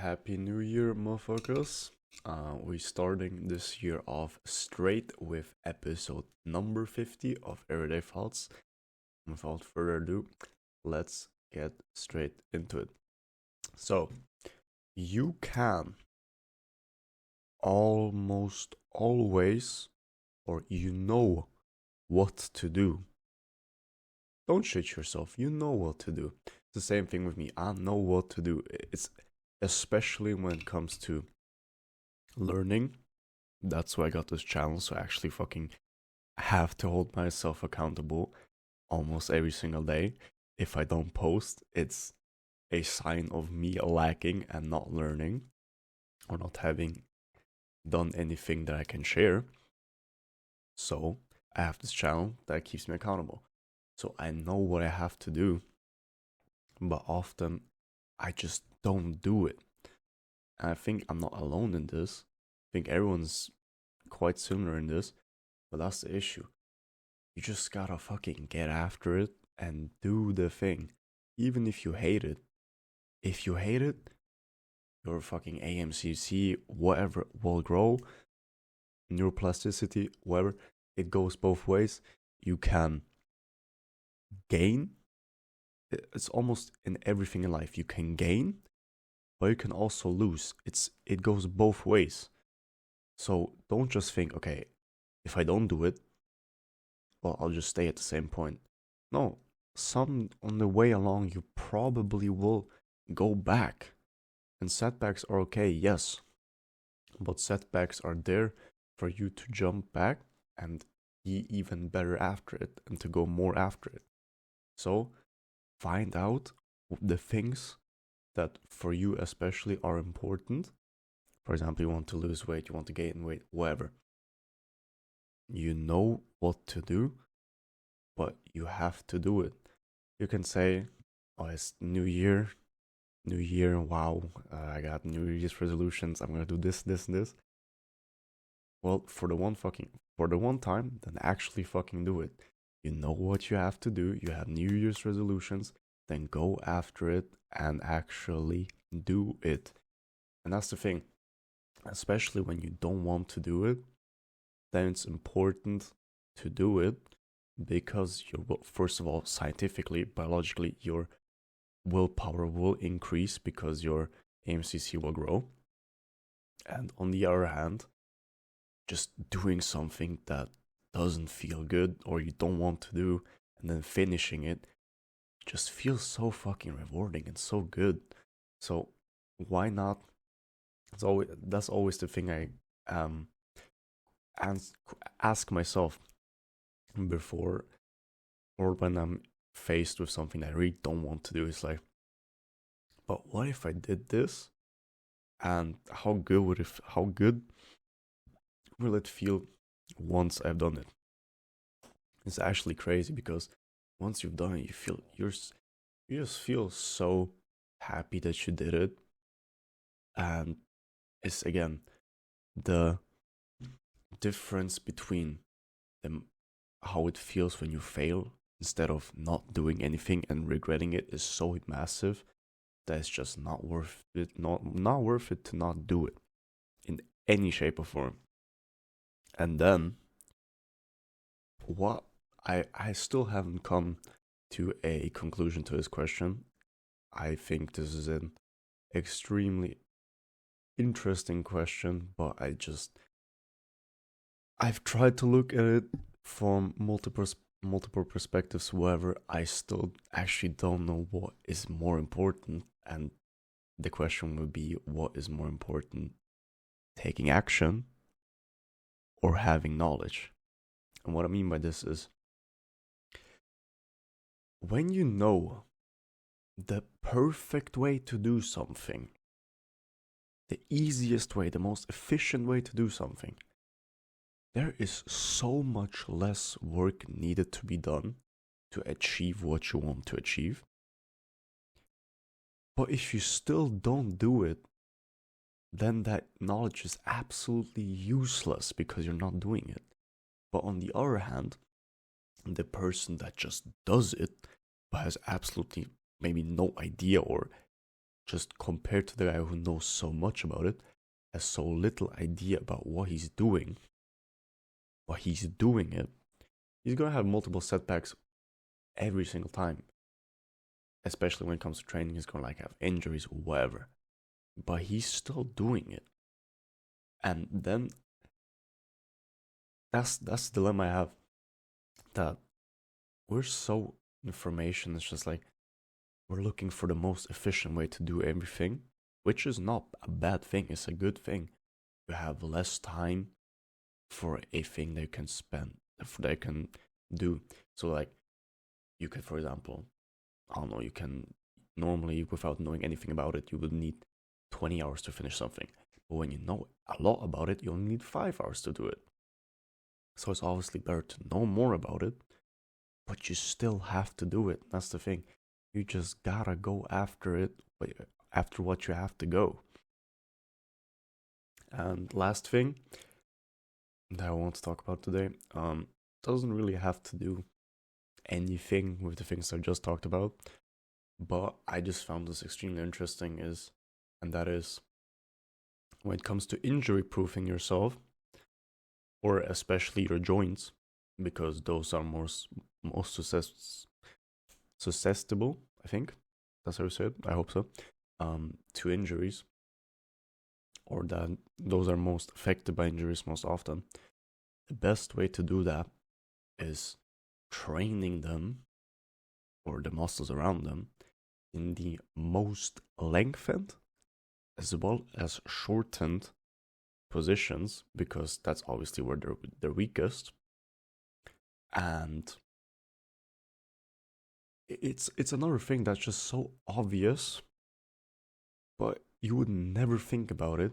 Happy New Year, motherfuckers. We starting this year off straight with episode number 50 of Everyday Thoughts. Without further ado, let's get straight into it. So, you can almost always, or you know what to do. Don't shit yourself, you know what to do. It's the same thing with me. I know what to do. It's especially when it comes to learning. That's why I got this channel, so I actually fucking have to hold myself accountable almost every single day. If I don't post, it's a sign of me lacking and not learning or not having done anything that I can share. So I have this channel that keeps me accountable. So I know what I have to do, but often I just don't do it. And I think I'm not alone in this. I think everyone's quite similar in this, but that's the issue. You just gotta fucking get after it and do the thing. Even if you hate it. If you hate it, your fucking AMCC, whatever, will grow. Neuroplasticity, whatever. It goes both ways. You can gain. It's almost in everything in life. You can gain, but you can also lose. It goes both ways. So don't just think, okay, if I don't do it, well, I'll just stay at the same point. No, some on the way along, you probably will go back. And setbacks are okay, yes. But setbacks are there for you to jump back and be even better after it and to go more after it. So find out the things that for you especially are important. For example, you want to lose weight, you want to gain weight, whatever. You know what to do, but you have to do it. You can say, oh, it's New Year, wow, I got New Year's resolutions, I'm gonna do this, this, and this. Well, for the one time, then actually fucking do it. You know what you have to do, you have New Year's resolutions, then go after it and actually do it. And that's the thing, especially when you don't want to do it, then it's important to do it because first of all, scientifically, biologically, your willpower will increase because your AMCC will grow. And on the other hand, just doing something that doesn't feel good or you don't want to do and then finishing it just feels so fucking rewarding and so good. So why not? That's always the thing I ask myself before or when I'm faced with something I really don't want to do. It's like, but what if I did this? And how good will it feel once I've done it? It's actually crazy because once you've done it, you just feel so happy that you did it. And it's again the difference between them, how it feels when you fail instead of not doing anything and regretting it is so massive that it's just not worth it. Not worth it to not do it in any shape or form. And then what I still haven't come to a conclusion to this question. I think this is an extremely interesting question, but I've tried to look at it from multiple perspectives. However, I still actually don't know what is more important, and the question would be, what is more important, taking action or having knowledge? And what I mean by this is, when you know the perfect way to do something, the easiest way, the most efficient way to do something, there is so much less work needed to be done to achieve what you want to achieve. But if you still don't do it, then that knowledge is absolutely useless because you're not doing it. But on the other hand, the person that just does it but has absolutely maybe no idea or just compared to the guy who knows so much about it, has so little idea about what he's doing, he's gonna have multiple setbacks every single time. Especially when it comes to training, he's gonna like have injuries or whatever. But he's still doing it. And then that's the dilemma I have. That we're so information, it's just like we're looking for the most efficient way to do everything, which is not a bad thing, it's a good thing. You have less time for a thing that you can spend, that you can do. So like you could, for example, I don't know, you can normally, without knowing anything about it, you would need 20 hours to finish something. But when you know a lot about it, you only need 5 hours to do it. So it's obviously better to know more about it, but you still have to do it. That's the thing. You just gotta go after it, after what you have to go. And last thing that I want to talk about today, doesn't really have to do anything with the things I just talked about, but I just found this extremely interesting, and that is when it comes to injury proofing yourself, or especially your joints, because those are most susceptible, I think that's how you say it, I hope so, to injuries, or that those are most affected by injuries most often. The best way to do that is training them, or the muscles around them, in the most lengthened as well as shortened positions, because that's obviously where they're weakest. And it's another thing that's just so obvious, but you would never think about it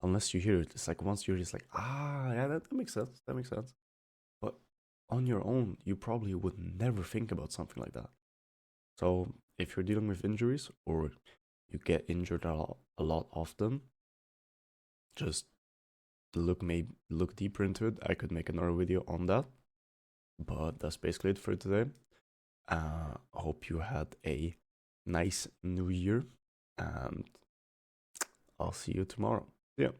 unless you hear it. It's like once you hear it, it's like, yeah, that makes sense. That makes sense. But on your own, you probably would never think about something like that. So if you're dealing with injuries, or you get injured a lot often, just look deeper into it. I could make another video on that. But that's basically it for today. Hope you had a nice new year, and I'll see you tomorrow. Yeah.